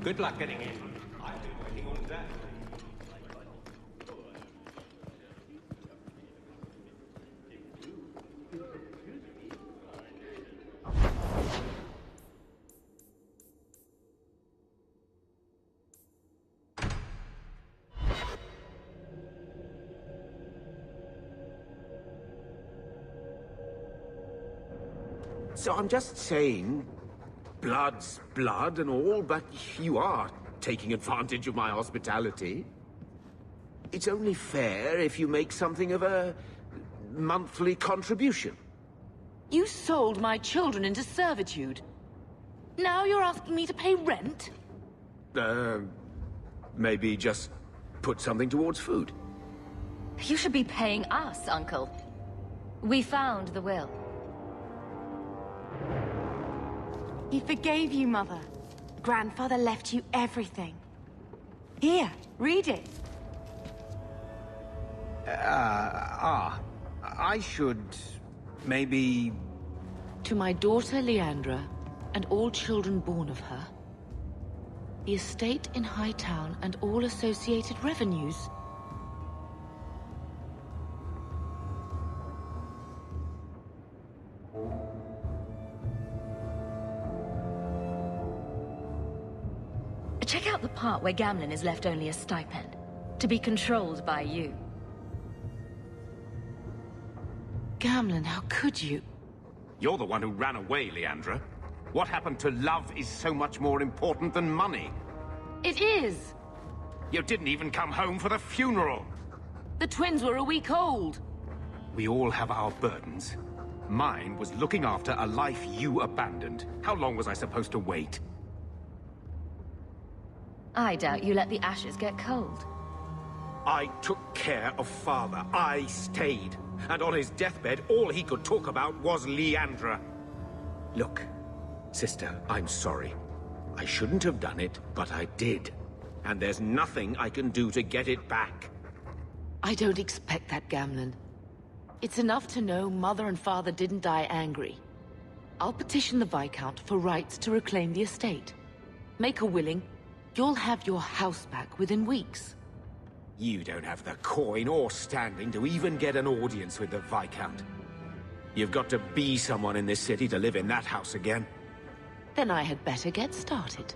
Good luck getting in. I've been waiting all day. So I'm just saying, blood's blood and all, but you are taking advantage of my hospitality. It's only fair if you make something of a monthly contribution. You sold my children into servitude. Now you're asking me to pay rent? Maybe just put something towards food. You should be paying us, Uncle. We found the will. He forgave you, Mother. Grandfather left you everything. Here, read it. I should... maybe... To my daughter Leandra, and all children born of her, the estate in Hightown and all associated revenues. Check out the part where Gamlen is left only a stipend, to be controlled by you. Gamlen, how could you? You're the one who ran away, Leandra. What happened to love is so much more important than money. It is! You didn't even come home for the funeral. The twins were a week old. We all have our burdens. Mine was looking after a life you abandoned. How long was I supposed to wait? I doubt you let the ashes get cold. I took care of Father. I stayed. And on his deathbed, all he could talk about was Leandra. Look, sister, I'm sorry. I shouldn't have done it, but I did. And there's nothing I can do to get it back. I don't expect that, Gamlen. It's enough to know Mother and Father didn't die angry. I'll petition the Viscount for rights to reclaim the estate. Make a willing. You'll have your house back within weeks. You don't have the coin or standing to even get an audience with the Viscount. You've got to be someone in this city to live in that house again. Then I had better get started.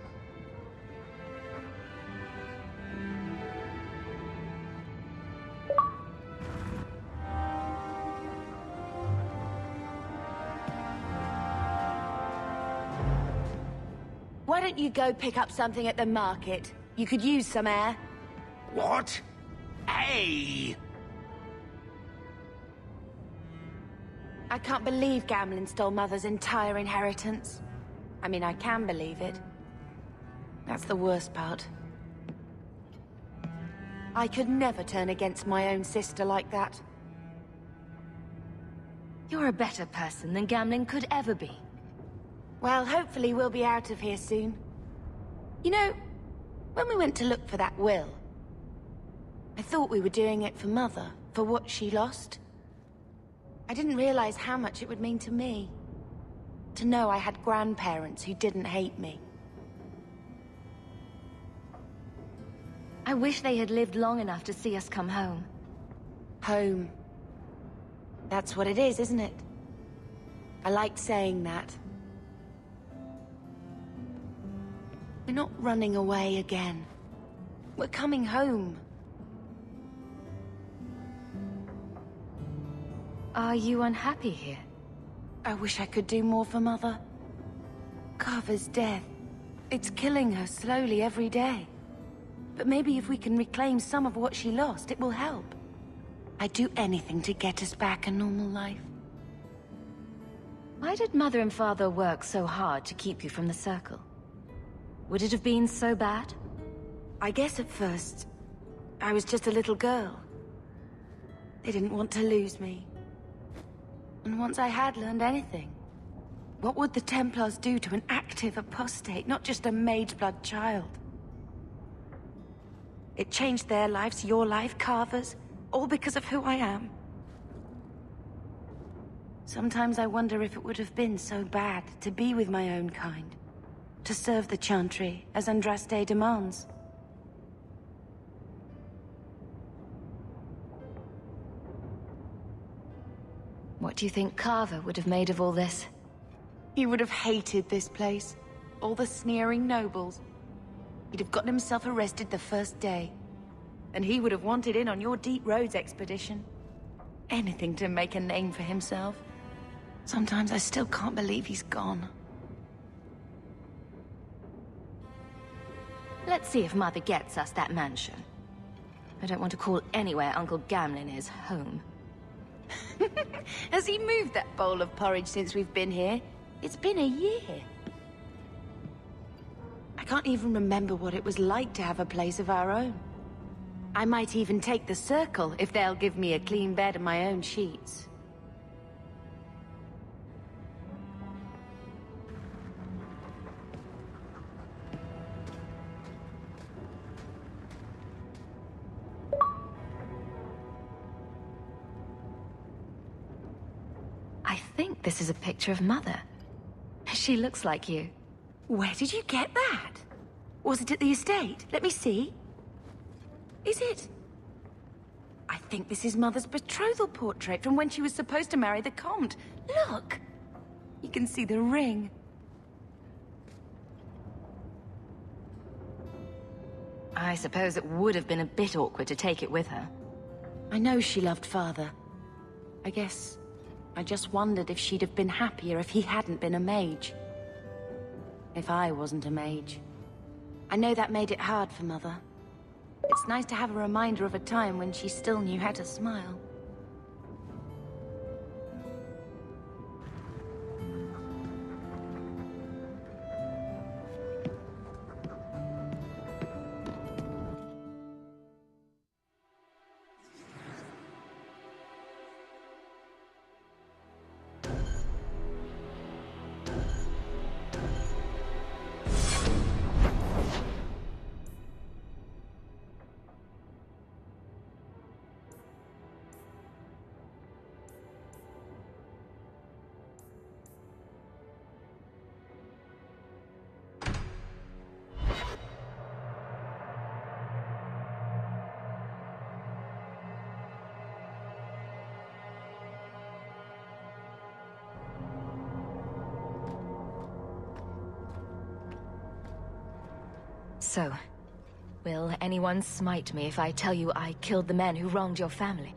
Why don't you go pick up something at the market? You could use some air. What? Hey! I can't believe Gamlen stole Mother's entire inheritance. I mean, I can believe it. That's the worst part. I could never turn against my own sister like that. You're a better person than Gamlen could ever be. Well, hopefully we'll be out of here soon. You know, when we went to look for that will, I thought we were doing it for Mother, for what she lost. I didn't realize how much it would mean to me. To know I had grandparents who didn't hate me. I wish they had lived long enough to see us come home. Home. That's what it is, isn't it? I liked saying that. We're not running away again. We're coming home. Are you unhappy here? I wish I could do more for Mother. Carver's death. It's killing her slowly every day. But maybe if we can reclaim some of what she lost, it will help. I'd do anything to get us back a normal life. Why did Mother and Father work so hard to keep you from the Circle? Would it have been so bad? I guess at first, I was just a little girl. They didn't want to lose me. And once I had learned anything, what would the Templars do to an active apostate, not just a mageblood child? It changed their lives, your life, Carver's, all because of who I am. Sometimes I wonder if it would have been so bad to be with my own kind. to serve the Chantry as Andraste demands. What do you think Carver would have made of all this? He would have hated this place. All the sneering nobles. He'd have gotten himself arrested the first day. And he would have wanted in on your Deep Roads expedition. Anything to make a name for himself. Sometimes I still can't believe he's gone. Let's see if Mother gets us that mansion. I don't want to call anywhere Uncle Gamlen is home. Has he moved that bowl of porridge since we've been here? It's been a year. I can't even remember what it was like to have a place of our own. I might even take the Circle if they'll give me a clean bed and my own sheets. I think this is a picture of Mother. She looks like you. Where did you get that? Was it at the estate? Let me see. Is it? I think this is Mother's betrothal portrait from when she was supposed to marry the Comte. Look! You can see the ring. I suppose it would have been a bit awkward to take it with her. I know she loved Father. I guess I just wondered if she'd have been happier if he hadn't been a mage. If I wasn't a mage. I know that made it hard for Mother. It's nice to have a reminder of a time when she still knew how to smile. So, will anyone smite me if I tell you I killed the men who wronged your family?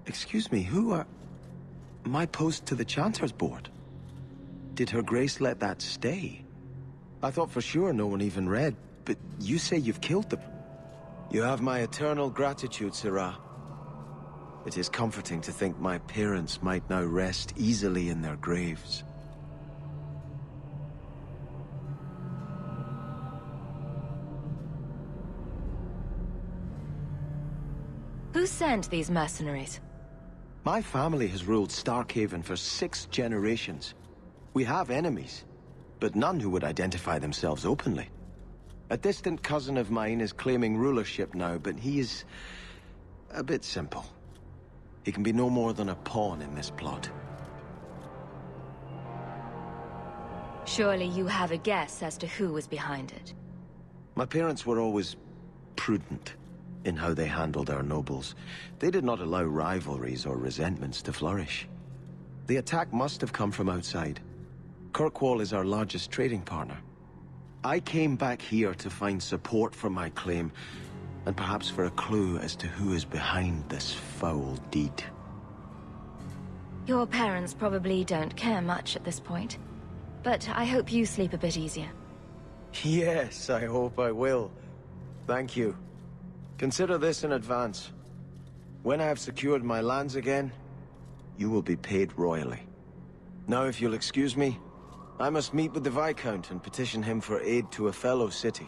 Excuse me, who are... My post to the Chanter's Board? Did Her Grace let that stay? I thought for sure no one even read, but you say you've killed them. You have my eternal gratitude, Sirah. It is comforting to think my parents might now rest easily in their graves. Who sent these mercenaries? My family has ruled Starkhaven for 6 generations. We have enemies, but none who would identify themselves openly. A distant cousin of mine is claiming rulership now, but he is a bit simple. He can be no more than a pawn in this plot. Surely you have a guess as to who was behind it. My parents were always prudent in how they handled our nobles. They did not allow rivalries or resentments to flourish. The attack must have come from outside. Kirkwall is our largest trading partner. I came back here to find support for my claim, and perhaps for a clue as to who is behind this foul deed. Your parents probably don't care much at this point, but I hope you sleep a bit easier. Yes, I hope I will. Thank you. Consider this in advance. When I have secured my lands again, you will be paid royally. Now, if you'll excuse me, I must meet with the Viscount and petition him for aid to a fellow city.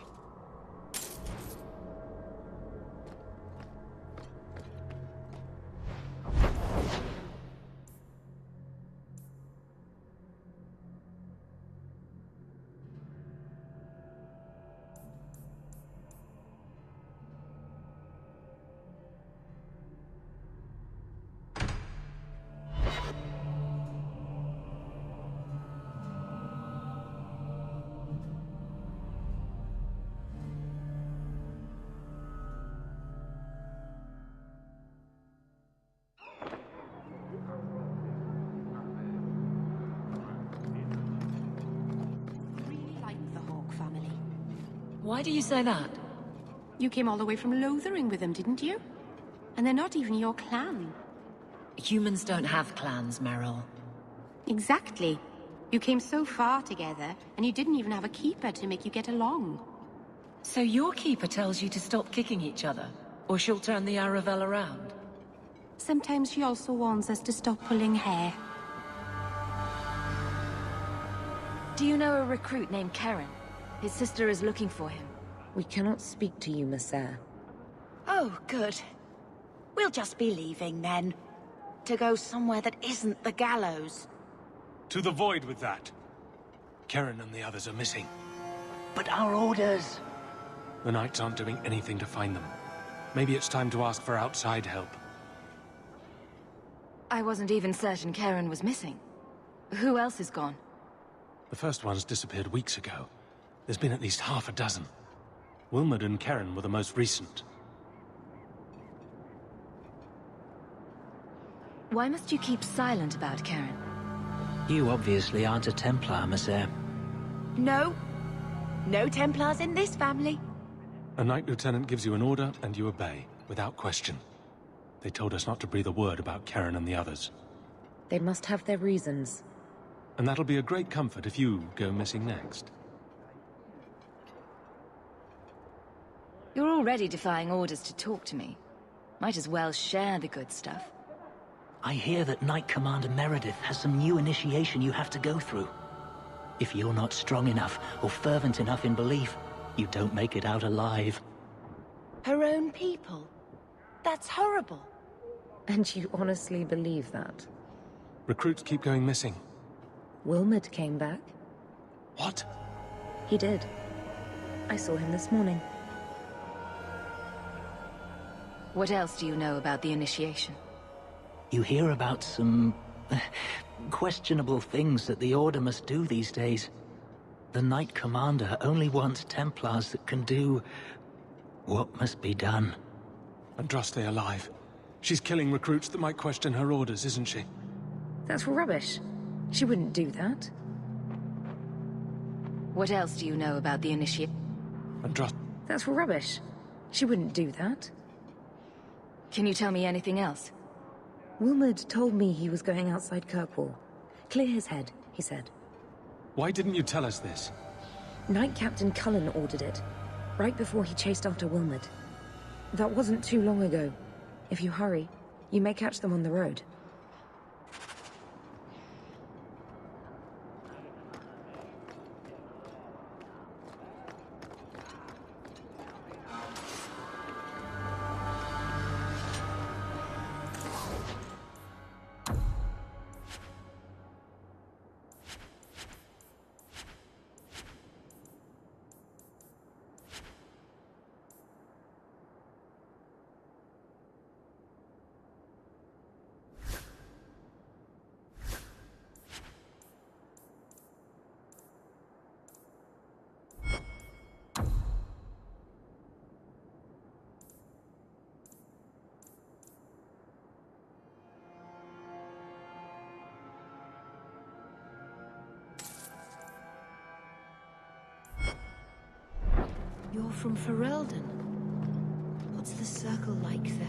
Why do you say that? You came all the way from Lothering with them, didn't you? And they're not even your clan. Humans don't have clans, Meryl. Exactly. You came so far together, and you didn't even have a keeper to make you get along. So your keeper tells you to stop kicking each other, or she'll turn the Aravel around? Sometimes she also warns us to stop pulling hair. Do you know a recruit named Karen? His sister is looking for him. We cannot speak to you, Messer. Oh, good. We'll just be leaving, then. To go somewhere that isn't the gallows. To the void with that. Karen and the others are missing. But our orders... The Knights aren't doing anything to find them. Maybe it's time to ask for outside help. I wasn't even certain Karen was missing. Who else is gone? The first ones disappeared weeks ago. There's been at least half a dozen. Wilmot and Karen were the most recent. Why must you keep silent about Karen? You obviously aren't a Templar, Messer. No. No Templars in this family. A Knight Lieutenant gives you an order, and you obey, without question. They told us not to breathe a word about Karen and the others. They must have their reasons. And that'll be a great comfort if you go missing next. You're already defying orders to talk to me. Might as well share the good stuff. I hear that Knight Commander Meredith has some new initiation you have to go through. If you're not strong enough or fervent enough in belief, you don't make it out alive. Her own people. That's horrible. And you honestly believe that? Recruits keep going missing. Wilmot came back. What? He did. I saw him this morning. What else do you know about the initiation? You hear about some... questionable things that the Order must do these days. The Knight Commander only wants Templars that can do... what must be done. Andraste alive. She's killing recruits that might question her orders, isn't she? That's rubbish. She wouldn't do that. What else do you know about the initiate? Andraste... That's rubbish. She wouldn't do that. Can you tell me anything else? Wilmot told me he was going outside Kirkwall. Clear his head, he said. Why didn't you tell us this? Knight Captain Cullen ordered it, right before he chased after Wilmot. That wasn't too long ago. If you hurry, you may catch them on the road. You're from Ferelden. What's the circle like there?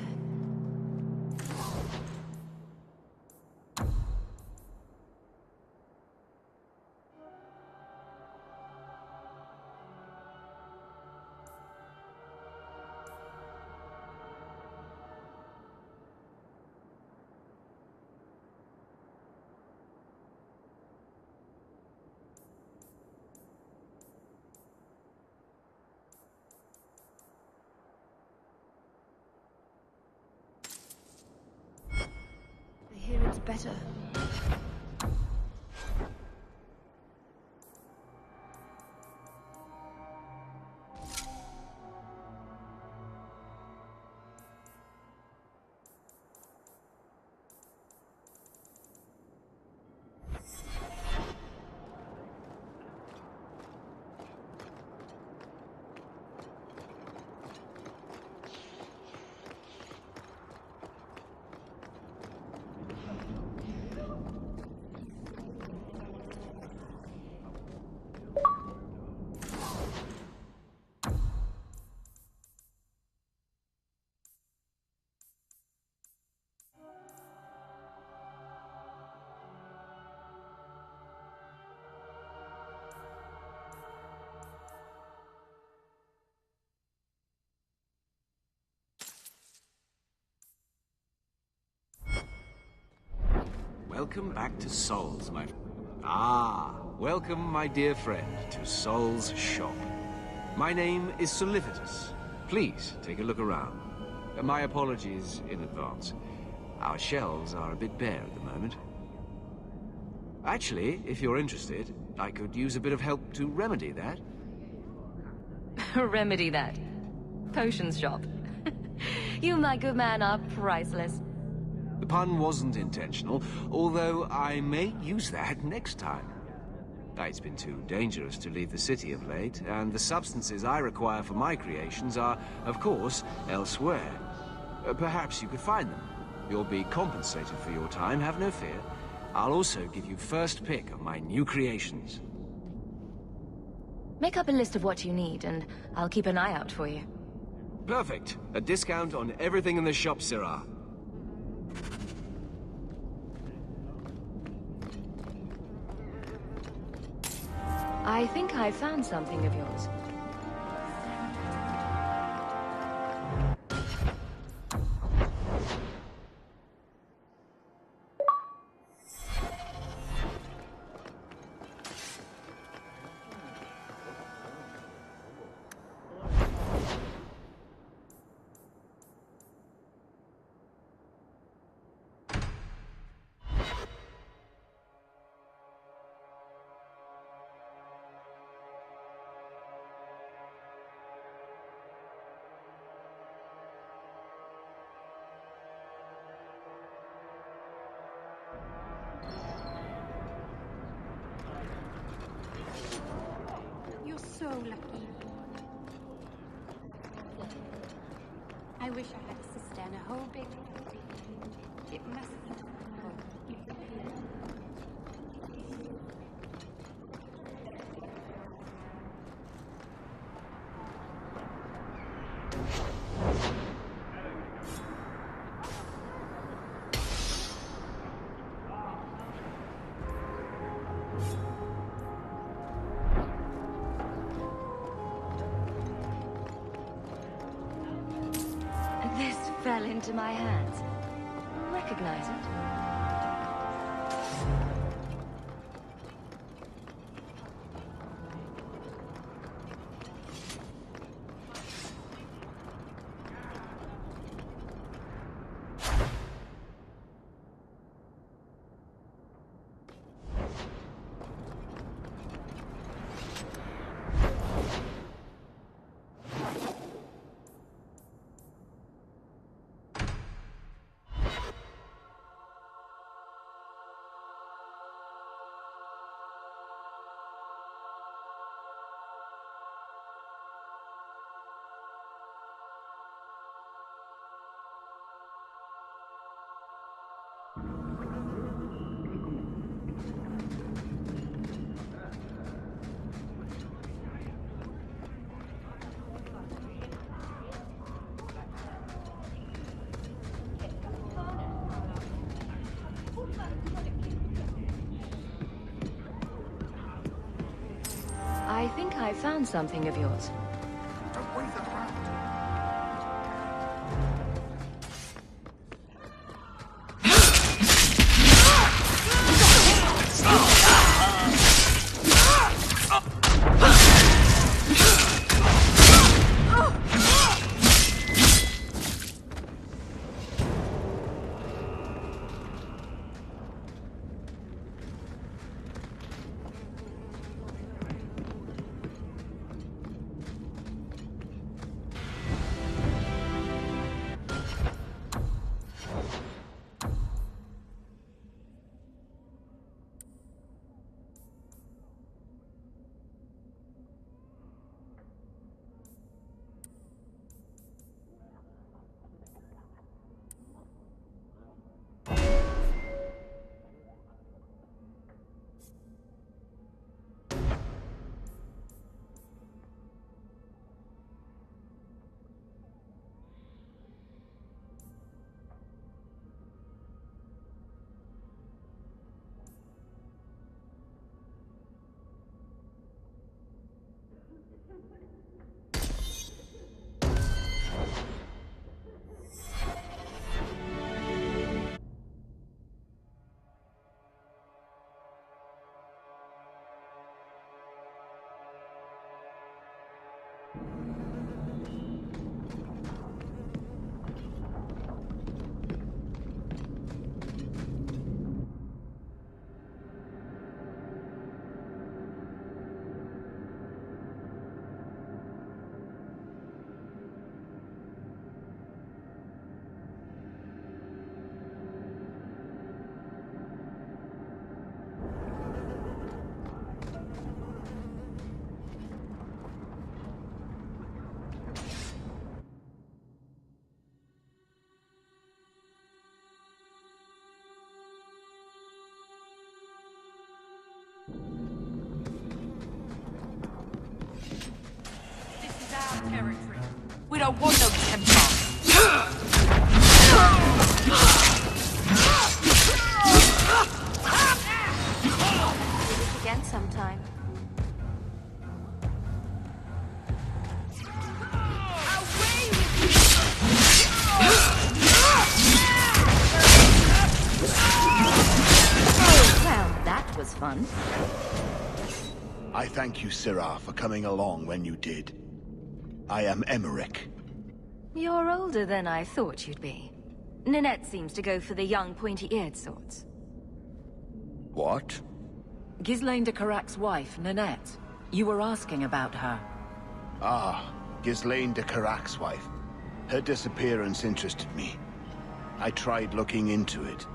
I hear it's better. welcome back to Sol's, my... Ah, welcome, my dear friend, to Sol's shop. My name is Solivitus. Please, take a look around. My apologies in advance. Our shelves are a bit bare at the moment. Actually, if you're interested, I could use a bit of help to remedy that. Remedy that. Potions shop. You, my good man, are priceless. The pun wasn't intentional, although I may use that next time. It's been too dangerous to leave the city of late, and the substances I require for my creations are, of course, elsewhere. Perhaps you could find them. You'll be compensated for your time, have no fear. I'll also give you first pick of my new creations. Make up a list of what you need, and I'll keep an eye out for you. Perfect. A discount on everything in the shop, Sirrah. I think I found something of yours. You're so lucky. I wish I had a sister and a whole big... It must be... This fell into my hands. Recognize it? I think I found something of yours. Don't wave that around. don't want no Templar. Do this again sometime. Well, that was fun. I thank you, Sirah, for coming along when you did. I am Emmerich. You're older than I thought you'd be. Ninette seems to go for the young, pointy-eared sorts. What? Ghislaine de Carac's wife, Ninette. You were asking about her. Ah, Ghislaine de Carac's wife. Her disappearance interested me. I tried looking into it.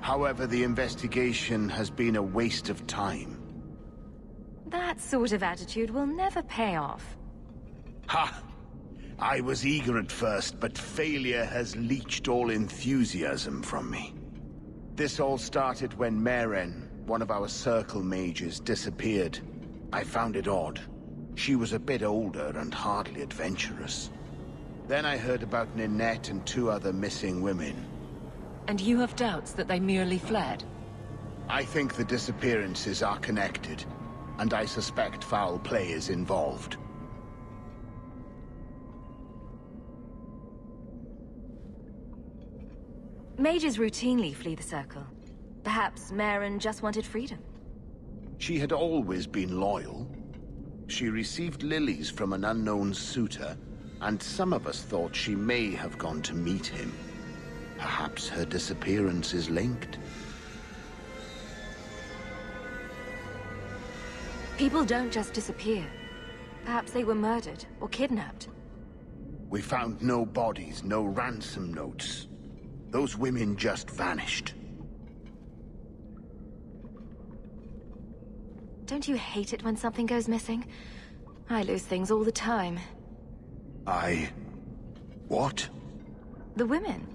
However, the investigation has been a waste of time. That sort of attitude will never pay off. Ha! I was eager at first, but failure has leached all enthusiasm from me. This all started when Meren, one of our Circle mages, disappeared. I found it odd. She was a bit older and hardly adventurous. Then I heard about Ninette and 2 other missing women. And you have doubts that they merely fled? I think the disappearances are connected, and I suspect foul play is involved. Mages routinely flee the Circle. Perhaps Meren just wanted freedom. She had always been loyal. She received lilies from an unknown suitor, and some of us thought she may have gone to meet him. Perhaps her disappearance is linked. People don't just disappear. Perhaps they were murdered or kidnapped. We found no bodies, no ransom notes. Those women just vanished. Don't you hate it when something goes missing? I lose things all the time. What? The women.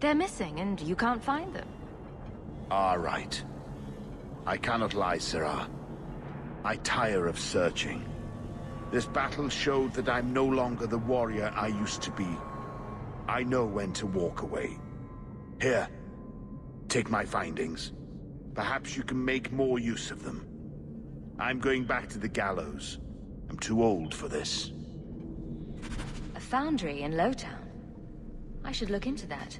They're missing, and you can't find them. All right. I cannot lie, Sirah. I tire of searching. This battle showed that I'm no longer the warrior I used to be. I know when to walk away. Here, take my findings. Perhaps you can make more use of them. I'm going back to the gallows. I'm too old for this. A foundry in Lowtown. I should look into that.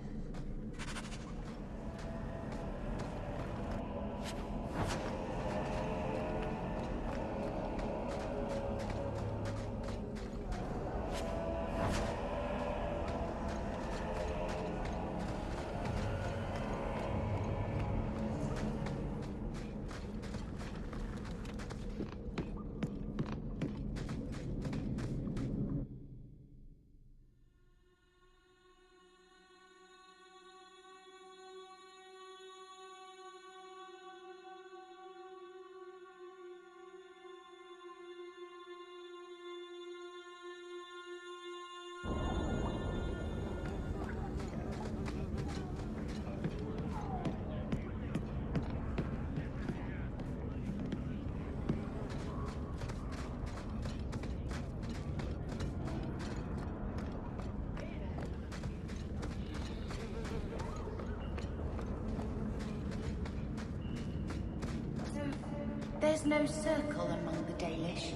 There's no circle among the Dalish.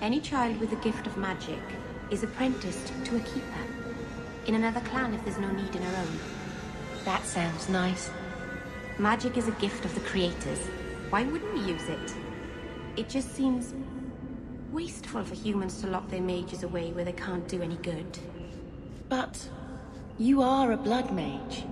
Any child with a gift of magic is apprenticed to a keeper. In another clan if there's no need in our own. That sounds nice. Magic is a gift of the creators. Why wouldn't we use it? It just seems wasteful for humans to lock their mages away where they can't do any good. But you are a blood mage.